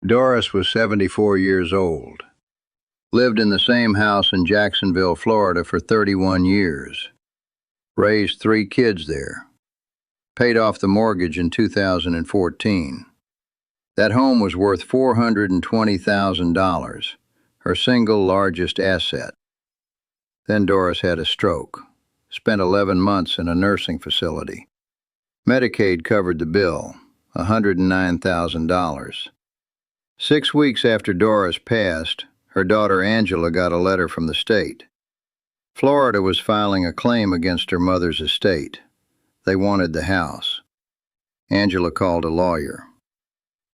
Doris was 74 years old. Lived in the same house in Jacksonville, Florida for 31 years. Raised 3 kids there. Paid off the mortgage in 2014. That home was worth $420,000, her single largest asset. Then Doris had a stroke. Spent 11 months in a nursing facility. Medicaid covered the bill, $109,000. 6 weeks after Doris passed, her daughter Angela got a letter from the state. Florida was filing a claim against her mother's estate. They wanted the house. Angela called a lawyer.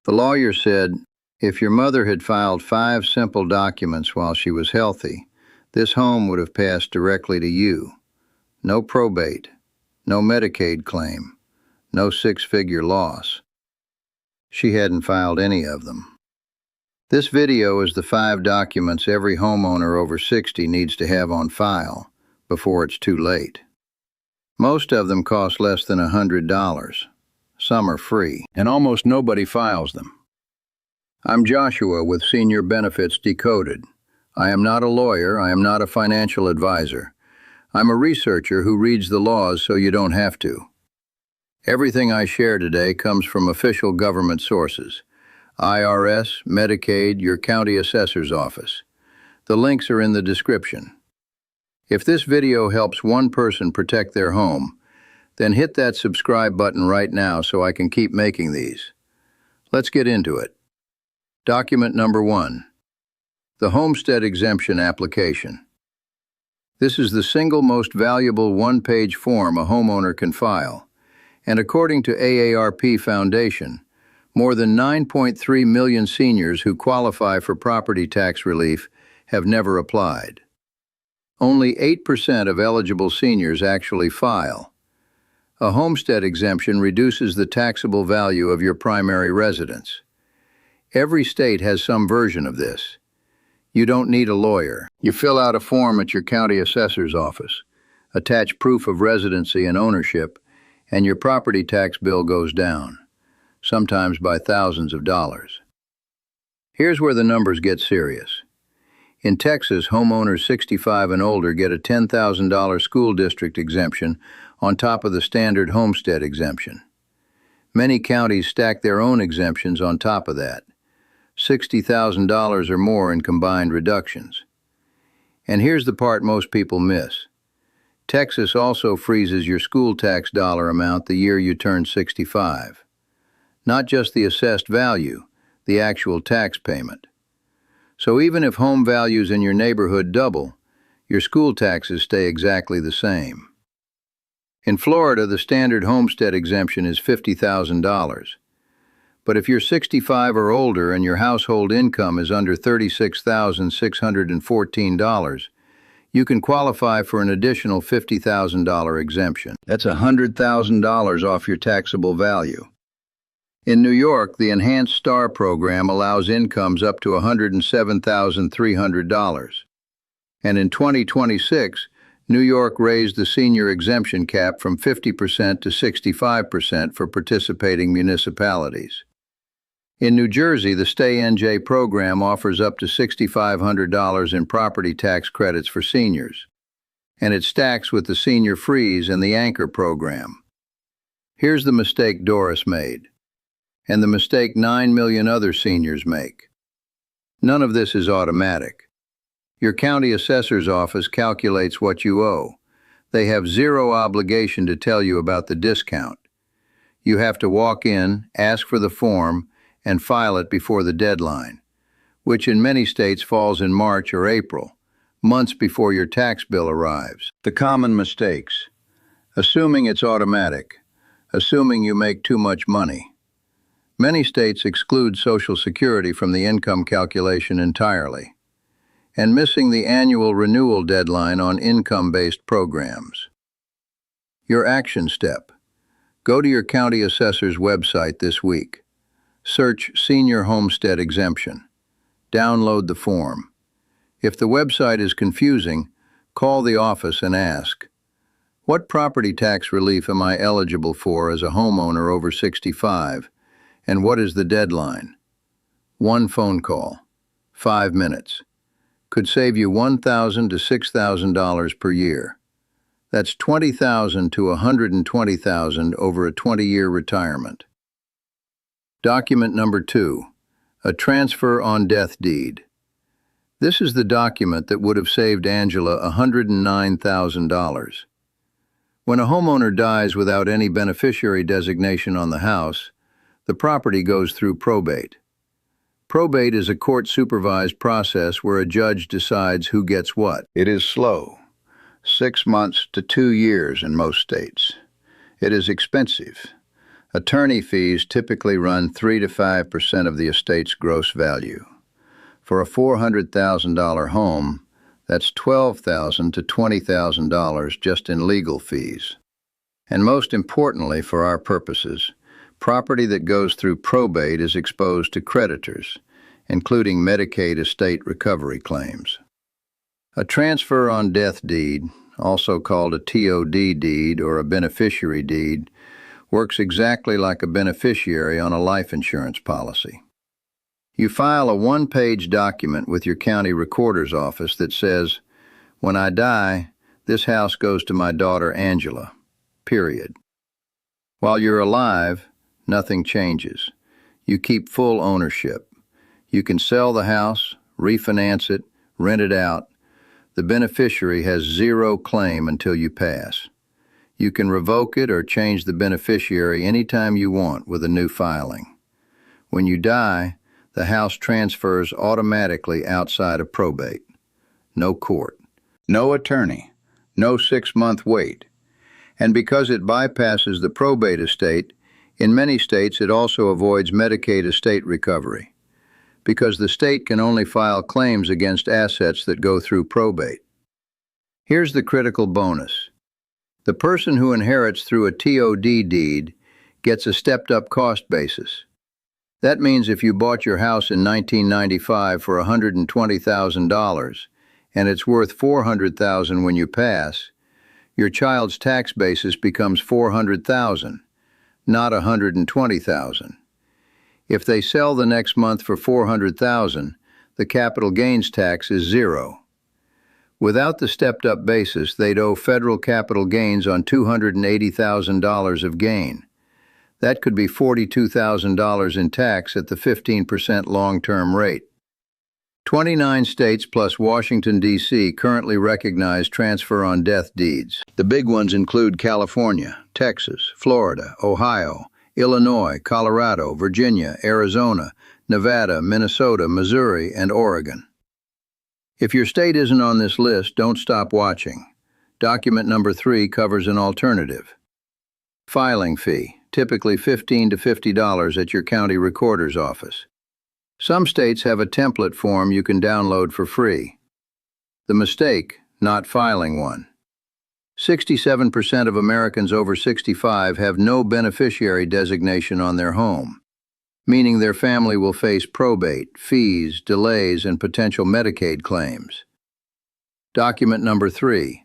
The lawyer said, if your mother had filed 5 simple documents while she was healthy, this home would have passed directly to you. No probate, no Medicaid claim, no 6-figure loss. She hadn't filed any of them. This video is the 5 documents every homeowner over 60 needs to have on file before it's too late. Most of them cost less than $100. Some are free, and almost nobody files them. I'm Joshua with Senior Benefits Decoded. I am not a lawyer, I am not a financial advisor. I'm a researcher who reads the laws so you don't have to. Everything I share today comes from official government sources. IRS, Medicaid, your county assessor's office. The links are in the description. If this video helps one person protect their home, then hit that subscribe button right now so I can keep making these. Let's get into it. Document number 1. The homestead exemption application. This is the single most valuable one-page form a homeowner can file, and according to AARP Foundation, more than 9.3 million seniors who qualify for property tax relief have never applied. Only 8% of eligible seniors actually file. A homestead exemption reduces the taxable value of your primary residence. Every state has some version of this. You don't need a lawyer. You fill out a form at your county assessor's office, attach proof of residency and ownership, and your property tax bill goes down, sometimes by thousands of dollars. Here's where the numbers get serious. In Texas, homeowners 65 and older get a $10,000 school district exemption on top of the standard homestead exemption. Many counties stack their own exemptions on top of that, $60,000 or more in combined reductions. And here's the part most people miss. Texas also freezes your school tax dollar amount the year you turn 65. Not just the assessed value, the actual tax payment. So even if home values in your neighborhood double, your school taxes stay exactly the same. In Florida, the standard homestead exemption is $50,000. But if you're 65 or older and your household income is under $36,614, you can qualify for an additional $50,000 exemption. That's $100,000 off your taxable value. In New York, the Enhanced STAR program allows incomes up to $107,300. And in 2026, New York raised the senior exemption cap from 50% to 65% for participating municipalities. In New Jersey, the Stay NJ program offers up to $6,500 in property tax credits for seniors, and it stacks with the Senior Freeze and the Anchor program. Here's the mistake Doris made, and the mistake 9 million other seniors make. None of this is automatic. Your county assessor's office calculates what you owe. They have zero obligation to tell you about the discount. You have to walk in, ask for the form, and file it before the deadline, which in many states falls in March or April, months before your tax bill arrives. The common mistakes: assuming it's automatic, assuming you make too much money. Many states exclude Social Security from the income calculation entirely, and missing the annual renewal deadline on income-based programs. Your action step: go to your county assessor's website this week. Search Senior Homestead Exemption. Download the form. If the website is confusing, call the office and ask, what property tax relief am I eligible for as a homeowner over 65, and what is the deadline? One phone call. 5 minutes. Could save you $1,000 to $6,000 per year. That's $20,000 to $120,000 over a 20-year retirement. Document number 2. A transfer on death deed. This is the document that would have saved Angela $109,000. When a homeowner dies without any beneficiary designation on the house, the property goes through probate. Probate is a court-supervised process where a judge decides who gets what. It is slow, 6 months to 2 years in most states. It is expensive. Attorney fees typically run 3 to 5% of the estate's gross value. For a $400,000 home, that's $12,000 to $20,000 just in legal fees. And most importantly for our purposes, property that goes through probate is exposed to creditors, including Medicaid estate recovery claims. A transfer on death deed, also called a TOD deed or a beneficiary deed, works exactly like a beneficiary on a life insurance policy. You file a one-page document with your county recorder's office that says, "When I die, this house goes to my daughter Angela, period." While you're alive, nothing changes. You keep full ownership. You can sell the house, refinance it, rent it out. The beneficiary has zero claim until you pass. You can revoke it or change the beneficiary anytime you want with a new filing. When you die, the house transfers automatically outside of probate. No court, no attorney, no 6-month wait. And because it bypasses the probate estate, in many states it also avoids Medicaid estate recovery, because the state can only file claims against assets that go through probate. Here's the critical bonus. The person who inherits through a TOD deed gets a stepped-up cost basis. That means if you bought your house in 1995 for $120,000 and it's worth $400,000 when you pass, your child's tax basis becomes $400,000, not $120,000. If they sell the next month for $400,000, the capital gains tax is zero. Without the stepped-up basis, they'd owe federal capital gains on $280,000 of gain. That could be $42,000 in tax at the 15% long-term rate. 29 states plus Washington, D.C. currently recognize transfer on death deeds. The big ones include California, Texas, Florida, Ohio, Illinois, Colorado, Virginia, Arizona, Nevada, Minnesota, Missouri, and Oregon. If your state isn't on this list, don't stop watching. Document number 3 covers an alternative. Filing fee, typically $15 to $50 at your county recorder's office. Some states have a template form you can download for free. The mistake, not filing one. 67% of Americans over 65 have no beneficiary designation on their home, meaning their family will face probate, fees, delays, and potential Medicaid claims. Document number 3,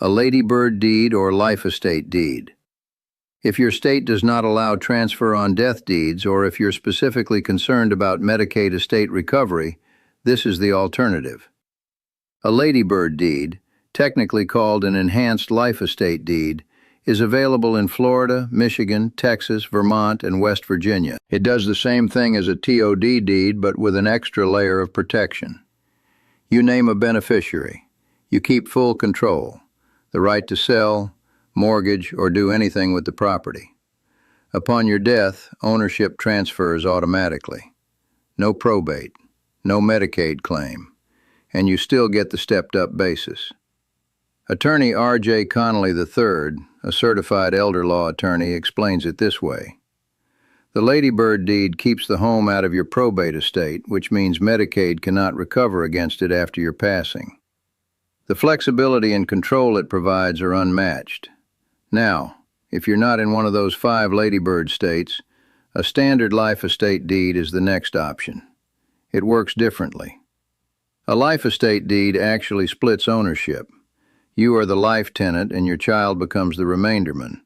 a ladybird deed or life estate deed. If your state does not allow transfer on death deeds, or if you're specifically concerned about Medicaid estate recovery, this is the alternative. A ladybird deed, technically called an enhanced life estate deed, is available in Florida, Michigan, Texas, Vermont, and West Virginia. It does the same thing as a TOD deed, but with an extra layer of protection. You name a beneficiary. You keep full control, the right to sell, mortgage, or do anything with the property. Upon your death, ownership transfers automatically. No probate, no Medicaid claim, and you still get the stepped-up basis. Attorney R.J. Connolly III, a certified elder law attorney, explains it this way. The ladybird deed keeps the home out of your probate estate, which means Medicaid cannot recover against it after your passing. The flexibility and control it provides are unmatched. Now, if you're not in one of those 5 ladybird states, a standard life estate deed is the next option. It works differently. A life estate deed actually splits ownership. You are the life tenant and your child becomes the remainderman.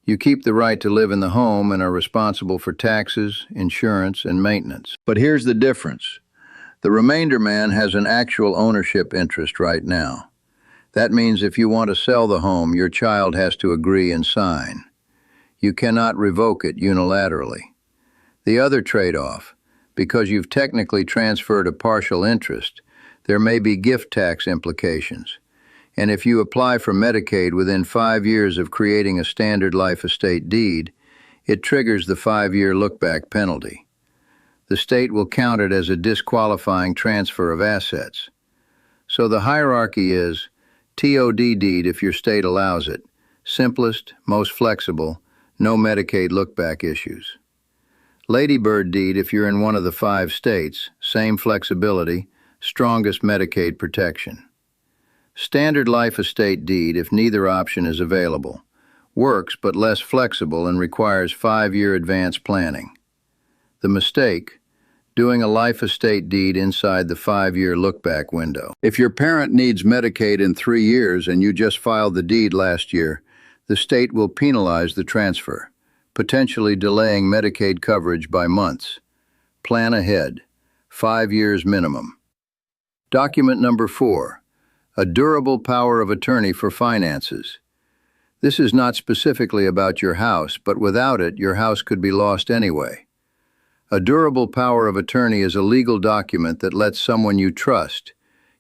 You keep the right to live in the home and are responsible for taxes, insurance, and maintenance. But here's the difference. The remainder man has an actual ownership interest right now. That means if you want to sell the home, your child has to agree and sign. You cannot revoke it unilaterally. The other trade-off, because you've technically transferred a partial interest, there may be gift tax implications. And if you apply for Medicaid within 5 years of creating a standard life estate deed, it triggers the 5-year lookback penalty. The state will count it as a disqualifying transfer of assets. So the hierarchy is TOD deed if your state allows it, simplest, most flexible, no Medicaid lookback issues. Ladybird deed if you're in one of the 5 states, same flexibility, strongest Medicaid protection. Standard life estate deed if neither option is available. Works but less flexible and requires 5-year advance planning. The mistake, doing a life estate deed inside the 5-year lookback window. If your parent needs Medicaid in 3 years and you just filed the deed last year, the state will penalize the transfer, potentially delaying Medicaid coverage by months. Plan ahead. 5 years minimum. Document number 4. A durable power of attorney for finances. This is not specifically about your house, but without it, your house could be lost anyway. A durable power of attorney is a legal document that lets someone you trust,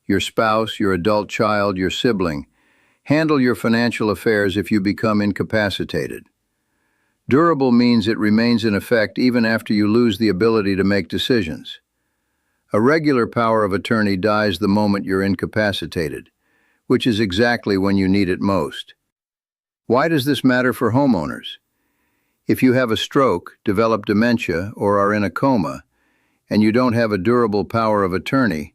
your spouse, your adult child, your sibling, handle your financial affairs if you become incapacitated. Durable means it remains in effect even after you lose the ability to make decisions. A regular power of attorney dies the moment you're incapacitated, which is exactly when you need it most. Why does this matter for homeowners? If you have a stroke, develop dementia, or are in a coma, and you don't have a durable power of attorney,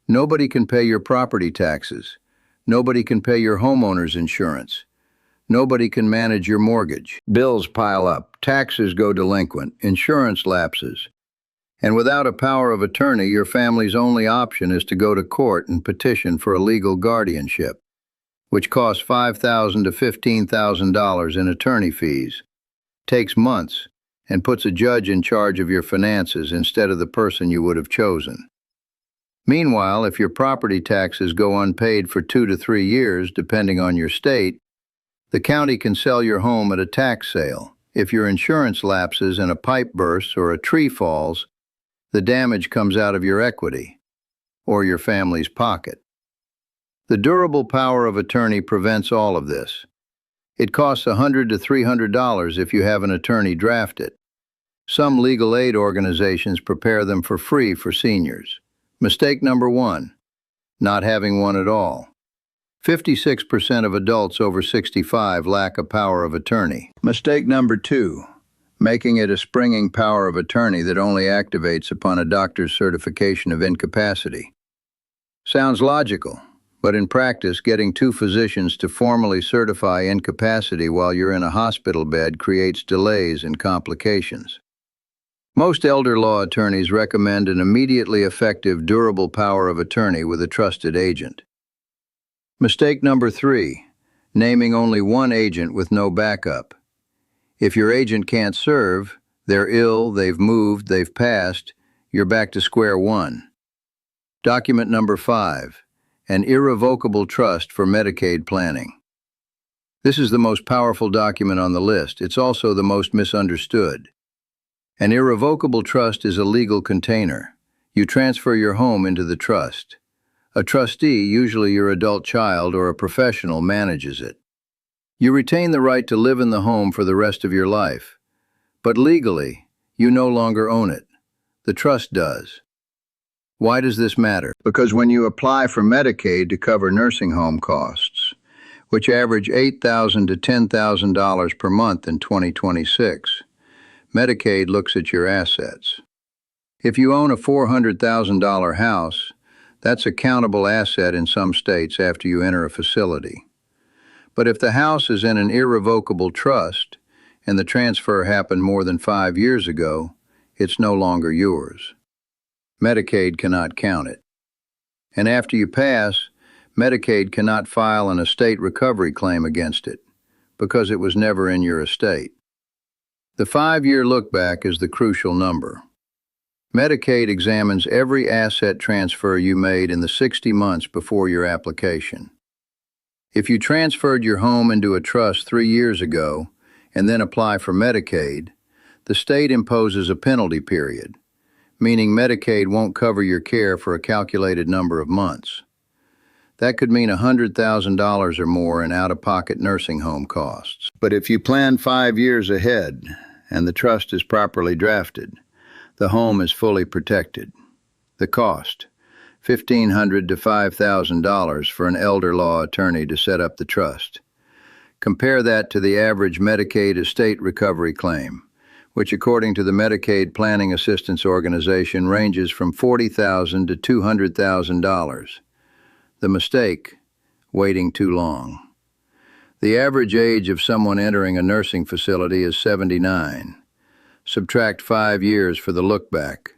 nobody can pay your property taxes. Nobody can pay your homeowner's insurance. Nobody can manage your mortgage. Bills pile up, taxes go delinquent, insurance lapses. And without a power of attorney, your family's only option is to go to court and petition for a legal guardianship, which costs $5,000 to $15,000 in attorney fees, takes months, and puts a judge in charge of your finances instead of the person you would have chosen. Meanwhile, if your property taxes go unpaid for 2 to 3 years, depending on your state, the county can sell your home at a tax sale. If your insurance lapses and a pipe bursts or a tree falls, the damage comes out of your equity or your family's pocket. The durable power of attorney prevents all of this. It costs $100 to $300 if you have an attorney draft it. Some legal aid organizations prepare them for free for seniors. Mistake number 1, not having one at all. 56% of adults over 65 lack a power of attorney. Mistake number 2, making it a springing power of attorney that only activates upon a doctor's certification of incapacity. Sounds logical, but in practice, getting 2 physicians to formally certify incapacity while you're in a hospital bed creates delays and complications. Most elder law attorneys recommend an immediately effective, durable power of attorney with a trusted agent. Mistake number 3, naming only one agent with no backup. If your agent can't serve, they're ill, they've moved, they've passed, you're back to square one. Document number 5, an irrevocable trust for Medicaid planning. This is the most powerful document on the list. It's also the most misunderstood. An irrevocable trust is a legal container. You transfer your home into the trust. A trustee, usually your adult child or a professional, manages it. You retain the right to live in the home for the rest of your life. But legally, you no longer own it. The trust does. Why does this matter? Because when you apply for Medicaid to cover nursing home costs, which average $8,000 to $10,000 per month in 2026, Medicaid looks at your assets. If you own a $400,000 house, that's a countable asset in some states after you enter a facility. But if the house is in an irrevocable trust and the transfer happened more than 5 years ago, it's no longer yours. Medicaid cannot count it. And after you pass, Medicaid cannot file an estate recovery claim against it, because it was never in your estate. The 5-year lookback is the crucial number. Medicaid examines every asset transfer you made in the 60 months before your application. If you transferred your home into a trust 3 years ago and then apply for Medicaid, the state imposes a penalty period, meaning Medicaid won't cover your care for a calculated number of months. That could mean $100,000 or more in out-of-pocket nursing home costs. But if you plan 5 years ahead and the trust is properly drafted, the home is fully protected. The cost: $1,500 to $5,000 for an elder law attorney to set up the trust. Compare that to the average Medicaid estate recovery claim, which according to the Medicaid Planning Assistance Organization ranges from $40,000 to $200,000. The mistake: waiting too long. The average age of someone entering a nursing facility is 79. Subtract 5 years for the look-back.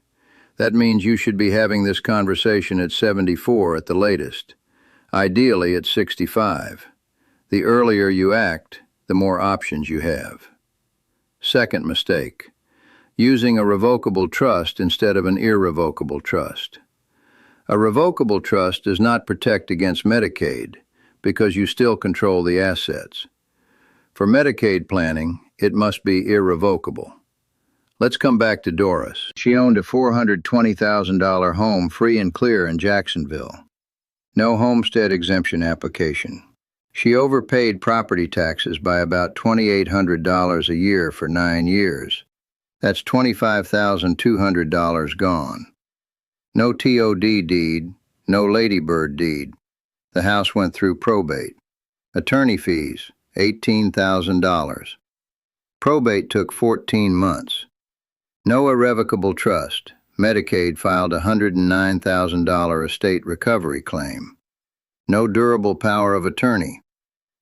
That means you should be having this conversation at 74 at the latest, ideally at 65. The earlier you act, the more options you have. Second mistake: using a revocable trust instead of an irrevocable trust. A revocable trust does not protect against Medicaid because you still control the assets. For Medicaid planning, it must be irrevocable. Let's come back to Doris. She owned a $420,000 home free and clear in Jacksonville. No homestead exemption application. She overpaid property taxes by about $2,800 a year for 9 years. That's $25,200 gone. No TOD deed, no ladybird deed. The house went through probate. Attorney fees, $18,000. Probate took 14 months. No irrevocable trust. Medicaid filed a $109,000 estate recovery claim. No durable power of attorney.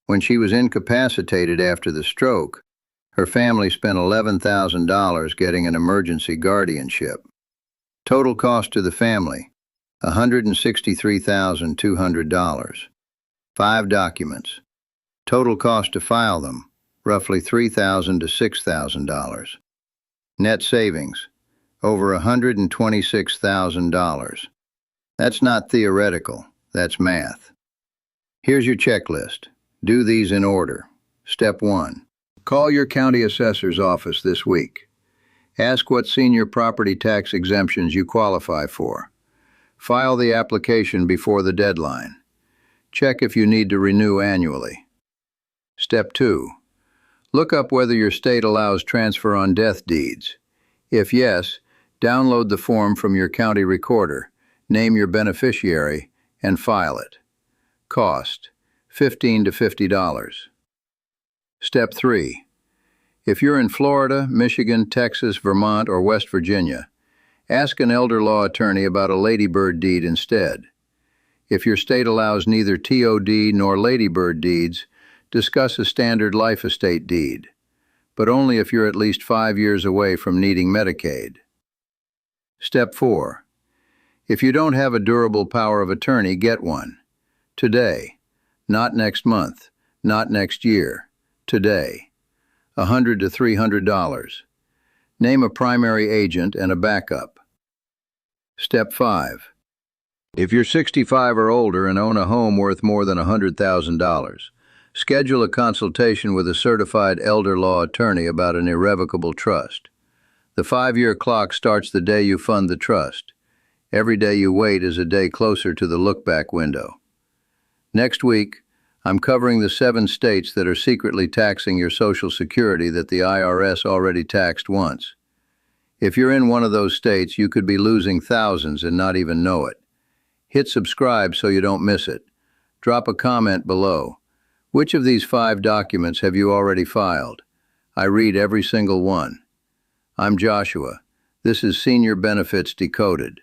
When she was incapacitated after the stroke, her family spent $11,000 getting an emergency guardianship. Total cost to the family: $163,200. 5 documents. Total cost to file them: roughly $3,000 to $6,000. Net savings: over $126,000. That's not theoretical, that's math. Here's your checklist. Do these in order. Step 1. Call your county assessor's office this week. Ask what senior property tax exemptions you qualify for. File the application before the deadline. Check if you need to renew annually. Step 2. Look up whether your state allows transfer on death deeds. If yes, download the form from your county recorder, name your beneficiary, and file it. Cost: $15 to $50. Step 3. If you're in Florida, Michigan, Texas, Vermont, or West Virginia, ask an elder law attorney about a ladybird deed instead. If your state allows neither TOD nor ladybird deeds, discuss a standard life estate deed, but only if you're at least 5 years away from needing Medicaid. Step 4. If you don't have a durable power of attorney, get one. Today. Not next month. Not next year. Today. $100 to $300. Name a primary agent and a backup. Step 5. If you're 65 or older and own a home worth more than $100,000, schedule a consultation with a certified elder law attorney about an irrevocable trust. The 5-year clock starts the day you fund the trust. Every day you wait is a day closer to the look-back window. Next week, I'm covering the 7 states that are secretly taxing your Social Security that the IRS already taxed once. If you're in one of those states, you could be losing thousands and not even know it. Hit subscribe so you don't miss it. Drop a comment below. Which of these 5 documents have you already filed? I read every single one. I'm Joshua. This is Senior Benefits Decoded.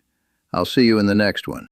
I'll see you in the next one.